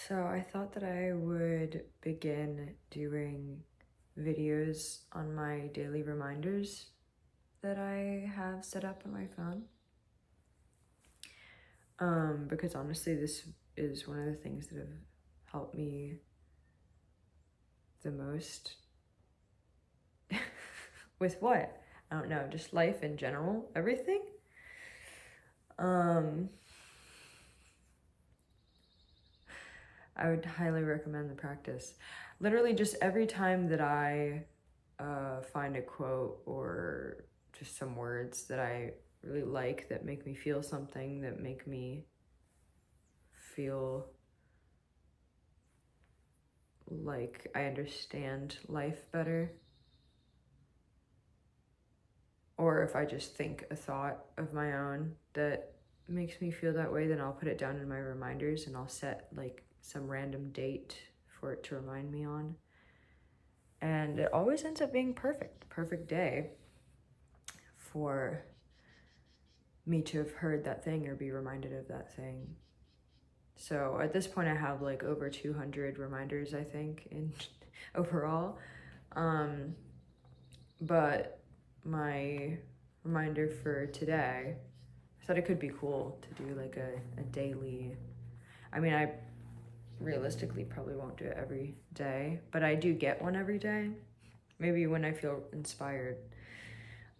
So I thought that I would begin doing videos on my daily reminders that I have set up on my phone. Because honestly, this is one of the things that have helped me the most. With what? I don't know, just life in general, everything. I would highly recommend the practice. Literally, just every time that I find a quote or just some words that I really like that make me feel something, that make me feel like I understand life better, or if I just think a thought of my own that makes me feel that way, then I'll put it down in my reminders and I'll set like some random date for it to remind me on. And it always ends up being perfect day for me to have heard that thing or be reminded of that thing. So at this point I have like over 200 reminders, I think, in overall. But my reminder for today, I thought it could be cool to do like a daily, I mean, I realistically probably won't do it every day, but I do get one every day. Maybe when I feel inspired,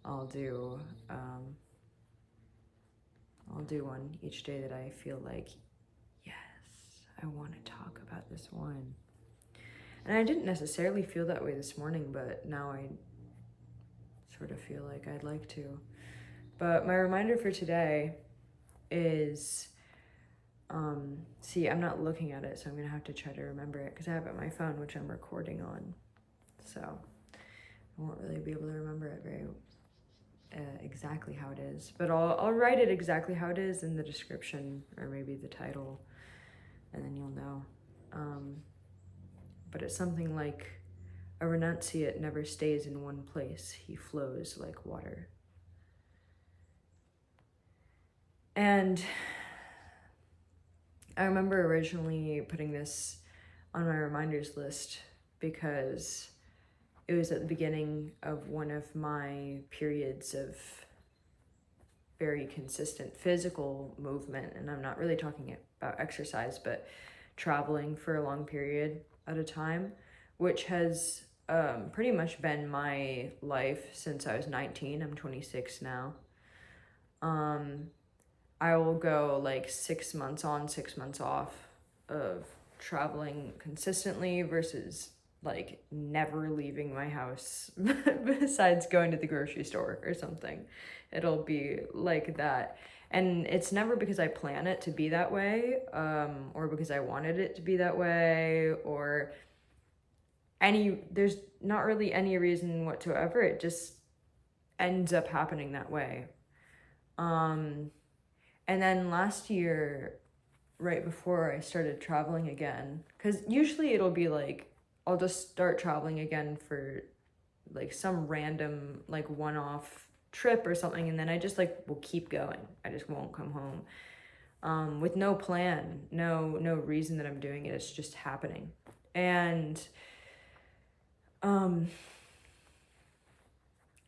I'll do one each day that I feel like, yes, I want to talk about this one. And I didn't necessarily feel that way this morning, but now I sort of feel like I'd like to. But my reminder for today is, see, I'm not looking at it, so I'm gonna have to try to remember it because I have it on my phone, which I'm recording on. So I won't really be able to remember it very exactly how it is, but I'll write it exactly how it is in the description or maybe the title, and then you'll know. But it's something like, a renunciate never stays in one place, he flows like water. And I remember originally putting this on my reminders list because it was at the beginning of one of my periods of very consistent physical movement, and I'm not really talking about exercise, but traveling for a long period at a time, which has pretty much been my life since I was 19. I'm 26 now. I will go like 6 months on, 6 months off of traveling consistently versus like never leaving my house besides going to the grocery store or something. It'll be like that. And it's never because I plan it to be that way, or because I wanted it to be that way, or there's not really any reason whatsoever. It just ends up happening that way. And then last year, right before I started traveling again, because usually it'll be like, I'll just start traveling again for like some random, like one-off trip or something, and then I just like will keep going. I just won't come home. With no plan, no reason that I'm doing it. It's just happening. And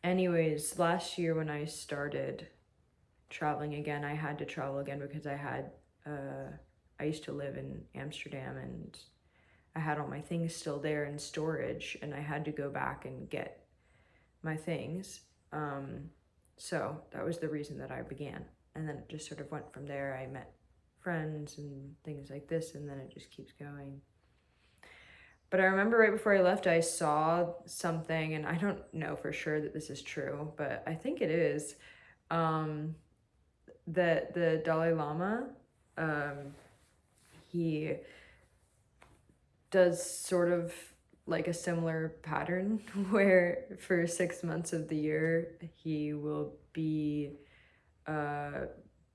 anyways, last year when I started traveling again, I had to travel again because I used to live in Amsterdam and I had all my things still there in storage, and I had to go back and get my things. So that was the reason that I began. And then it just sort of went from there. I met friends and things like this, and then it just keeps going. But I remember right before I left, I saw something, and I don't know for sure that this is true, but I think it is, that the Dalai Lama, he does sort of like a similar pattern where for 6 months of the year he will be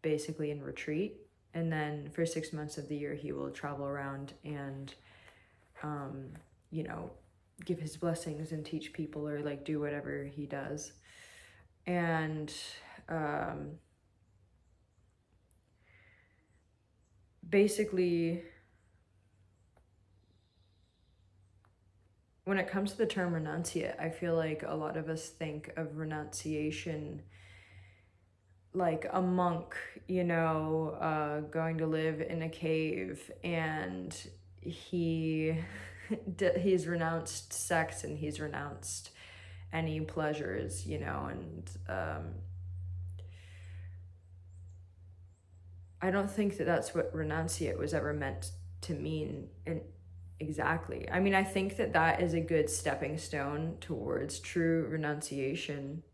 basically in retreat, and then for 6 months of the year he will travel around and you know, give his blessings and teach people or like do whatever he does. And basically when it comes to the term renunciate, I feel like a lot of us think of renunciation like a monk, going to live in a cave, and he's renounced sex and he's renounced any pleasures, and I don't think that that's what renunciate was ever meant to mean exactly. I mean, I think that that is a good stepping stone towards true renunciation.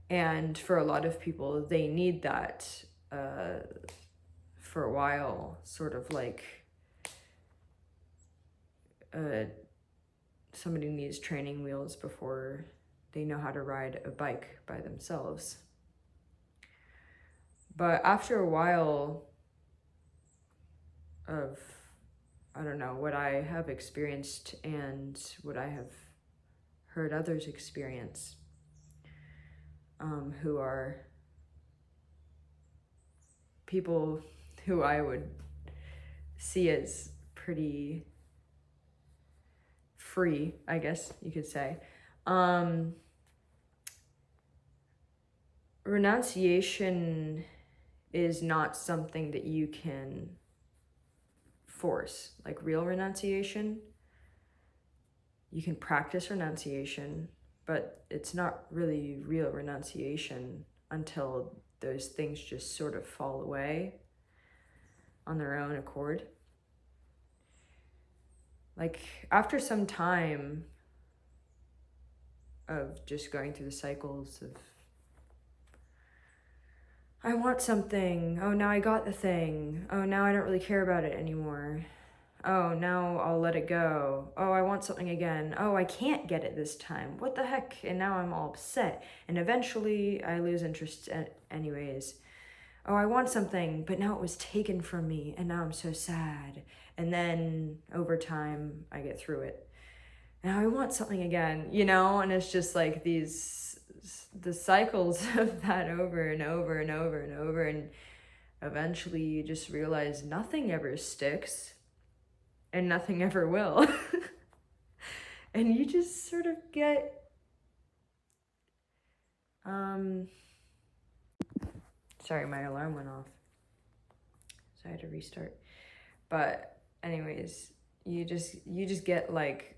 And for a lot of people, they need that for a while, sort of like somebody needs training wheels before they know how to ride a bike by themselves. But after a while of, I don't know, what I have experienced and what I have heard others experience, who are people who I would see as pretty free, I guess you could say. Renunciation is not something that you can force. Like real renunciation, you can practice renunciation, but it's not really real renunciation until those things just sort of fall away on their own accord. Like after some time of just going through the cycles of, I want something, oh now I got the thing, oh now I don't really care about it anymore, oh now I'll let it go, oh I want something again, oh I can't get it this time, what the heck, and now I'm all upset, and eventually I lose interest anyways. Oh, I want something, but now it was taken from me, and now I'm so sad. And then over time, I get through it. Now I want something again, and it's just like the cycles of that over and over and over and over. And eventually you just realize nothing ever sticks and nothing ever will. And you just sort of get, sorry, my alarm went off, so I had to restart. But anyways, you just get like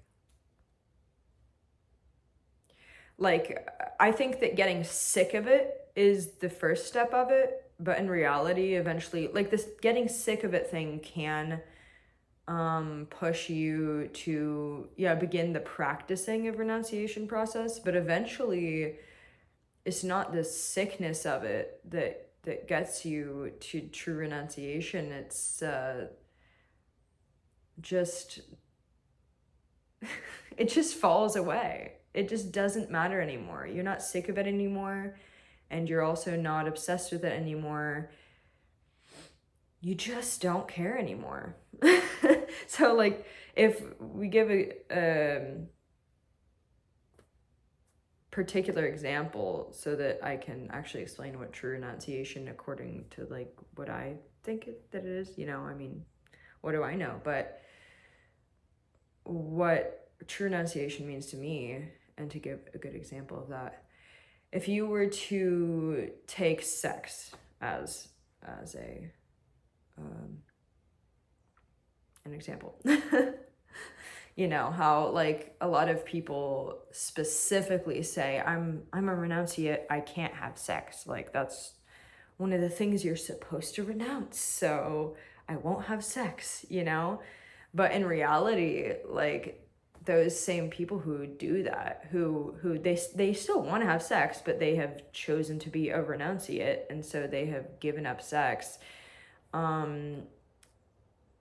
I think that getting sick of it is the first step of it, but in reality, eventually, like this getting sick of it thing can push you to begin the practicing of renunciation process, but eventually it's not the sickness of it that gets you to true renunciation. It's just it just falls away. It just doesn't matter anymore. You're not sick of it anymore, and you're also not obsessed with it anymore. You just don't care anymore. So like if we give a particular example so that I can actually explain what true renunciation according to like what I think that it is, I mean, what do I know? But what true renunciation means to me, and to give a good example of that, if you were to take sex as a an example, how like a lot of people specifically say, I'm a renunciate, I can't have sex, like that's one of the things you're supposed to renounce, so I won't have sex, but in reality, like those same people who do that, who they still want to have sex, but they have chosen to be a renunciate, and so they have given up sex,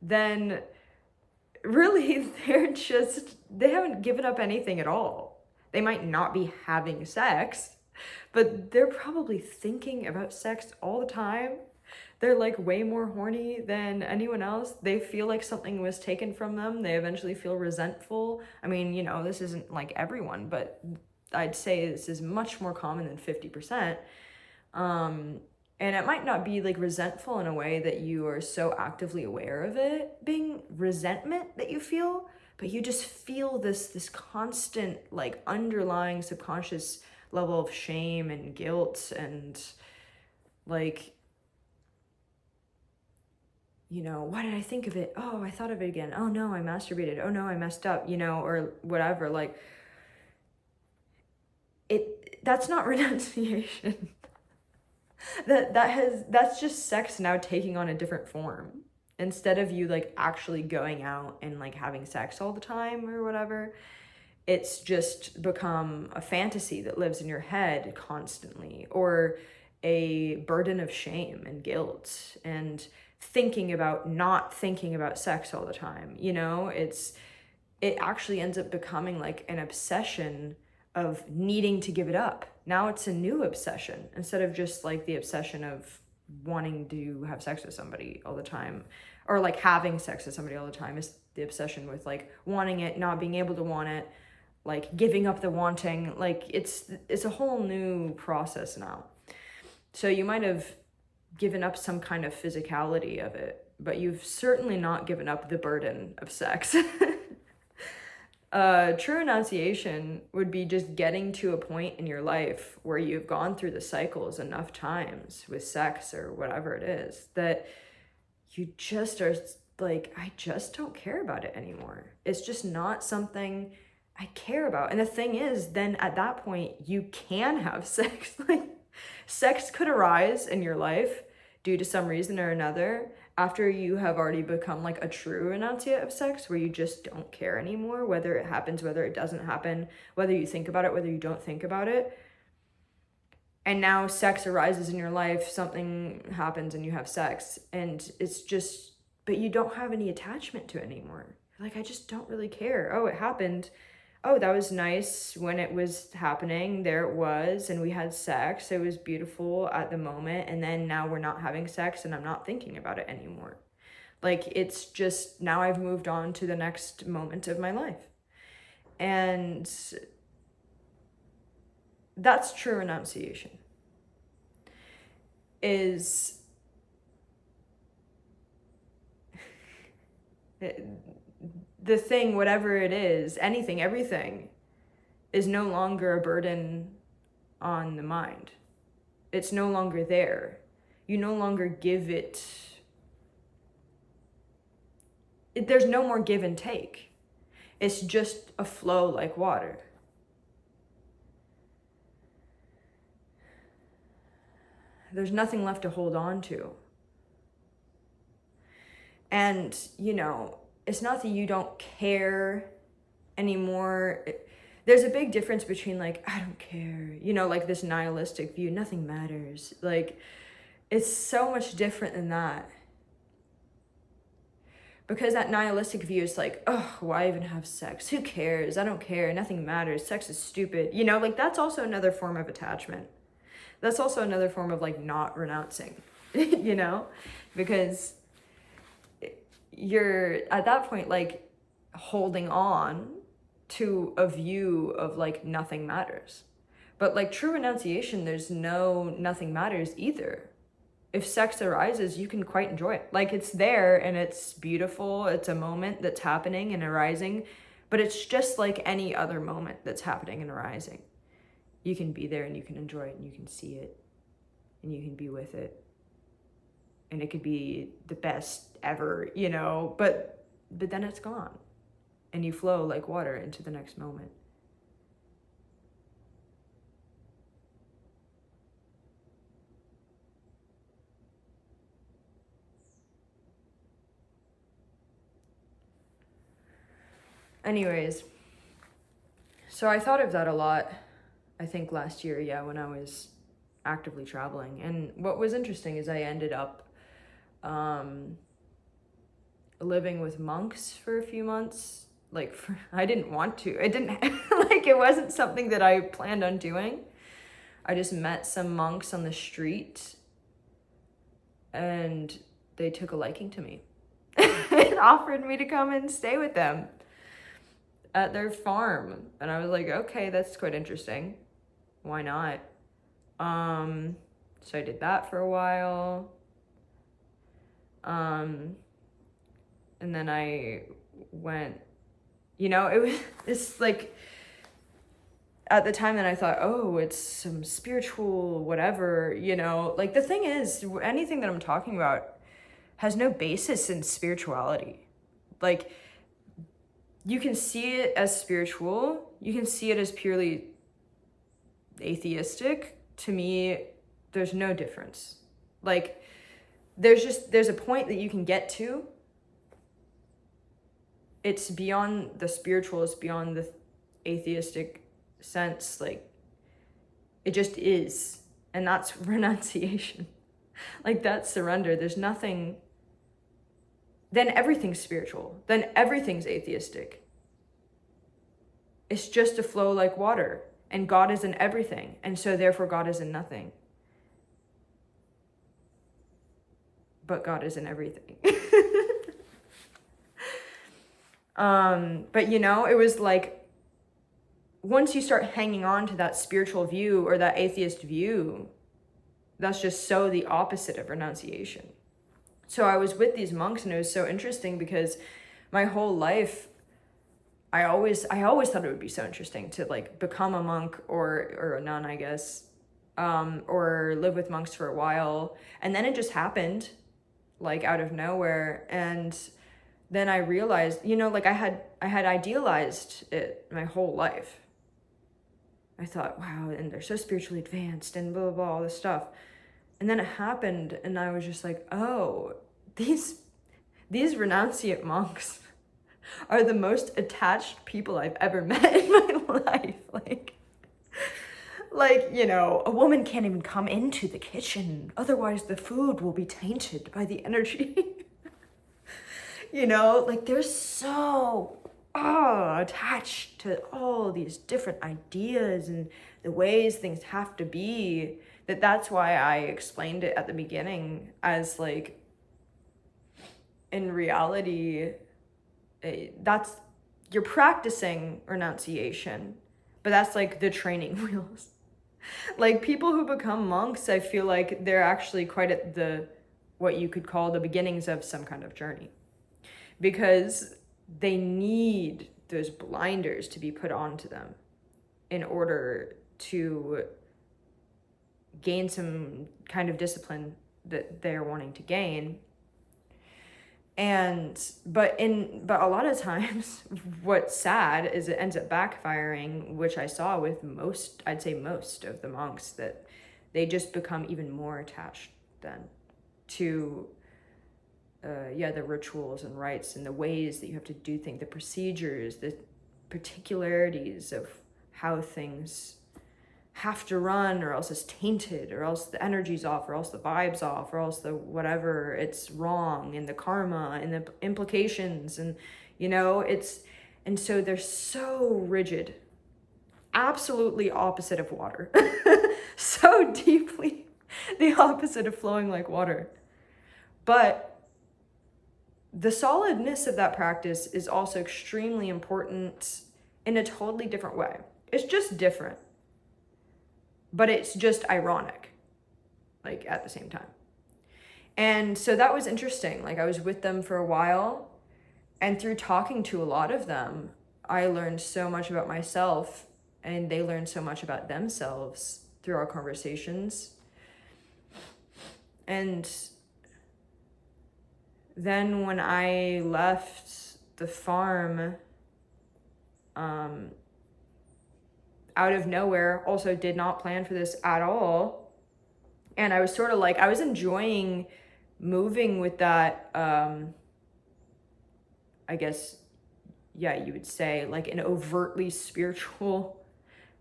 then really they haven't given up anything at all. They might not be having sex, but they're probably thinking about sex all the time. They're like way more horny than anyone else. They feel like something was taken from them. They eventually feel resentful. I mean, this isn't like everyone, but I'd say this is much more common than 50%. And it might not be like resentful in a way that you are so actively aware of it being resentment that you feel, but you just feel this constant like underlying subconscious level of shame and guilt and like, you know, why did I think of it? Oh, I thought of it again. Oh no, I masturbated. Oh no, I messed up, you know, or whatever. Like that's not renunciation. That's just sex now taking on a different form. Instead of you like actually going out and like having sex all the time or whatever, it's just become a fantasy that lives in your head constantly, or a burden of shame and guilt and not thinking about sex all the time. You know, it actually ends up becoming like an obsession of needing to give it up. Now it's a new obsession instead of just like the obsession of wanting to have sex with somebody all the time, or like having sex with somebody all the time. Is the obsession with like wanting it, not being able to want it, like giving up the wanting. Like it's a whole new process now. So you might have given up some kind of physicality of it, but you've certainly not given up the burden of sex. True renunciation would be just getting to a point in your life where you've gone through the cycles enough times with sex or whatever it is that you just are like, I just don't care about it anymore. It's just not something I care about. And the thing is, then at that point, you can have sex. Like, sex could arise in your life due to some reason or another after you have already become like a true renunciate of sex, where you just don't care anymore, whether it happens, whether it doesn't happen, whether you think about it, whether you don't think about it. And now sex arises in your life, something happens and you have sex, and it's just, but you don't have any attachment to it anymore. Like, I just don't really care. Oh, it happened. Oh, that was nice when it was happening. There it was, and we had sex. It was beautiful at the moment, and then now we're not having sex and I'm not thinking about it anymore. Like, it's just, now I've moved on to the next moment of my life. And that's true renunciation. Is the thing, whatever it is, anything, everything, is no longer a burden on the mind. It's no longer there. You no longer give it, there's no more give and take. It's just a flow like water. There's nothing left to hold on to. And, you know, it's not that you don't care anymore. There's a big difference between like, I don't care, you know, like this nihilistic view, nothing matters. Like, it's so much different than that. Because that nihilistic view is like, oh, why even have sex? Who cares? I don't care. Nothing matters. Sex is stupid. You know, like that's also another form of attachment. That's also another form of like not renouncing, you know, because you're at that point like holding on to a view of like nothing matters. But like true renunciation, there's no nothing matters either. If sex arises, you can quite enjoy it. Like, it's there and it's beautiful. It's a moment that's happening and arising, but it's just like any other moment that's happening and arising. You can be there and you can enjoy it and you can see it and you can be with it. And it could be the best ever, you know, but then it's gone and you flow like water into the next moment. Anyways, so I thought of that a lot, I think last year, yeah, when I was actively traveling. And what was interesting is I ended up living with monks for a few months. Like, I didn't want to. It didn't, like, it wasn't something that I planned on doing. I just met some monks on the street and they took a liking to me and offered me to come and stay with them at their farm. And I was like, okay, that's quite interesting. Why not? So I did that for a while. And then I went You know, it's like, at the time that I thought, oh, it's some spiritual whatever, you know. Like, the thing is, anything that I'm talking about has no basis in spirituality. Like, you can see it as spiritual, you can see it as purely atheistic. To me, there's no difference. Like, there's a point that you can get to. It's beyond the spiritual, it's beyond the atheistic sense. Like, it just is. And that's renunciation. Like, that's surrender. There's nothing. Then everything's spiritual. Then everything's atheistic. It's just a flow like water. And God is in everything. And so therefore God is in nothing. But God is in everything. But you know, it was like, once you start hanging on to that spiritual view or that atheist view, that's just so the opposite of renunciation. So I was with these monks, and it was so interesting because my whole life, I always thought it would be so interesting to like become a monk or a nun, I guess, or live with monks for a while. And then it just happened, like, out of nowhere. And then I realized, you know, like, I had idealized it my whole life. I thought, wow, and they're so spiritually advanced and blah, blah, blah, all this stuff. And then it happened, and I was just like, oh, these renunciate monks are the most attached people I've ever met in my life. Like, you know, a woman can't even come into the kitchen, otherwise the food will be tainted by the energy. You know, like, they're so attached to all these different ideas and the ways things have to be, that's why I explained it at the beginning as, like, in reality, that's, you're practicing renunciation, but that's like the training wheels. Like, people who become monks, I feel like they're actually quite at the, what you could call the beginnings of some kind of journey, because they need those blinders to be put onto them in order to gain some kind of discipline that they're wanting to gain. But a lot of times what's sad is it ends up backfiring, which I saw with most of the monks, that they just become even more attached then to the rituals and rites and the ways that you have to do things, the procedures, the particularities of how things have to run, or else it's tainted, or else the energy's off, or else the vibe's off, or else the whatever, it's wrong, and the karma and the implications, and you know, and so they're so rigid, absolutely opposite of water. So deeply the opposite of flowing like water. But the solidness of that practice is also extremely important in a totally different way. It's just different, but it's just ironic, like, at the same time. And so that was interesting. Like, I was with them for a while, and through talking to a lot of them, I learned so much about myself, and they learned so much about themselves through our conversations. And then when I left the farm, out of nowhere, also did not plan for this at all. And I was sort of like, I was enjoying moving with that, I guess, yeah, you would say, like, an overtly spiritual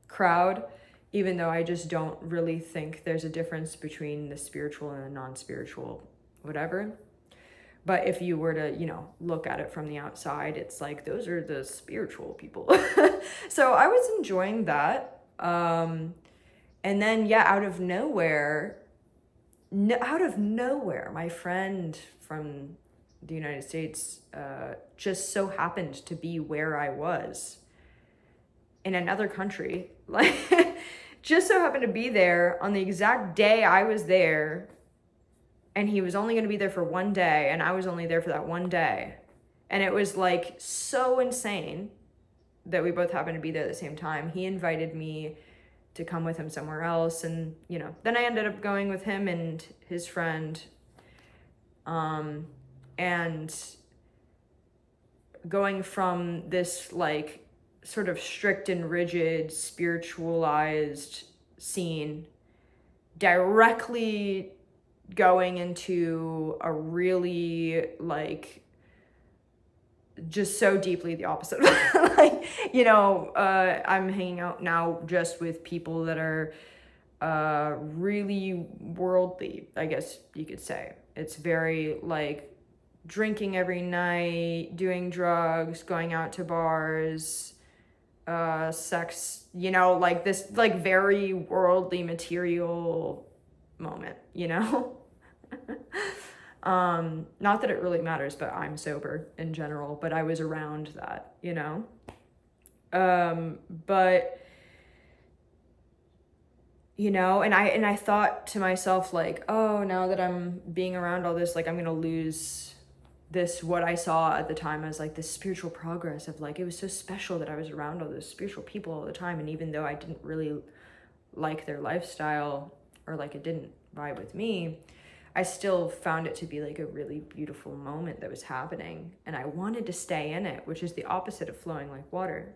crowd, even though I just don't really think there's a difference between the spiritual and the non-spiritual, whatever. But if you were to, you know, look at it from the outside, it's like, those are the spiritual people. So I was enjoying that. And then, yeah, out of nowhere, my friend from the United States just so happened to be where I was in another country. Like, just so happened to be there on the exact day I was there. And he was only going to be there for one day, and I was only there for that one day. And it was, like, so insane. that we both happened to be there at the same time. He invited me to come with him somewhere else, and then I ended up going with him and his friend, and going from this like sort of strict and rigid spiritualized scene directly going into a really like just so deeply the opposite. Like, I'm hanging out now just with people that are really worldly, I guess you could say. It's very like drinking every night, doing drugs, going out to bars, sex, like this like very worldly material moment, not that it really matters, but I'm sober in general, but I was around that, but and I thought to myself like, oh, now that I'm being around all this, like I'm gonna lose this, what I saw at the time as like this spiritual progress of like, it was so special that I was around all those spiritual people all the time. And even though I didn't really like their lifestyle, or like it didn't vibe with me, I still found it to be like a really beautiful moment that was happening. And I wanted to stay in it, which is the opposite of flowing like water.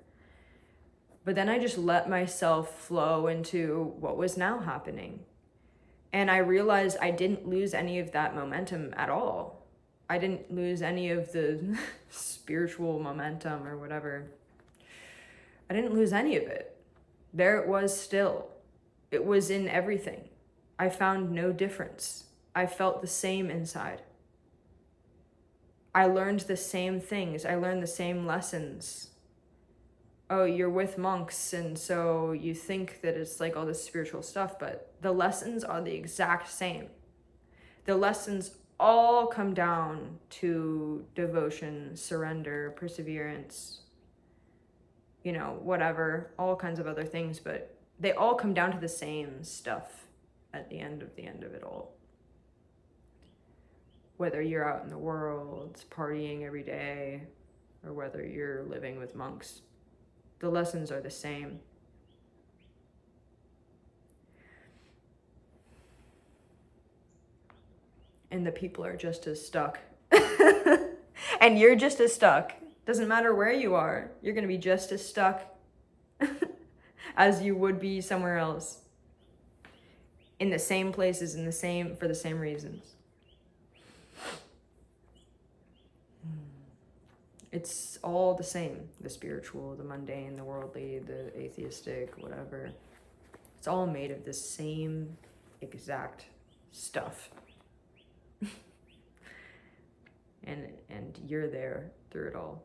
But then I just let myself flow into what was now happening. And I realized I didn't lose any of that momentum at all. I didn't lose any of the spiritual momentum or whatever. I didn't lose any of it. There it was still. It was in everything. I found no difference. I felt the same inside. I learned the same things. I learned the same lessons. Oh, you're with monks, and so you think that it's like all this spiritual stuff, but the lessons are the exact same. The lessons all come down to devotion, surrender, perseverance, whatever, all kinds of other things, but they all come down to the same stuff at the end of it all. Whether you're out in the world partying every day, or whether you're living with monks, the lessons are the same. And the people are just as stuck. And you're just as stuck. Doesn't matter where you are, you're gonna be just as stuck as you would be somewhere else. In the same places, for the same reasons. It's all the same. The spiritual, the mundane, the worldly, the atheistic, whatever. It's all made of the same exact stuff. And you're there through it all.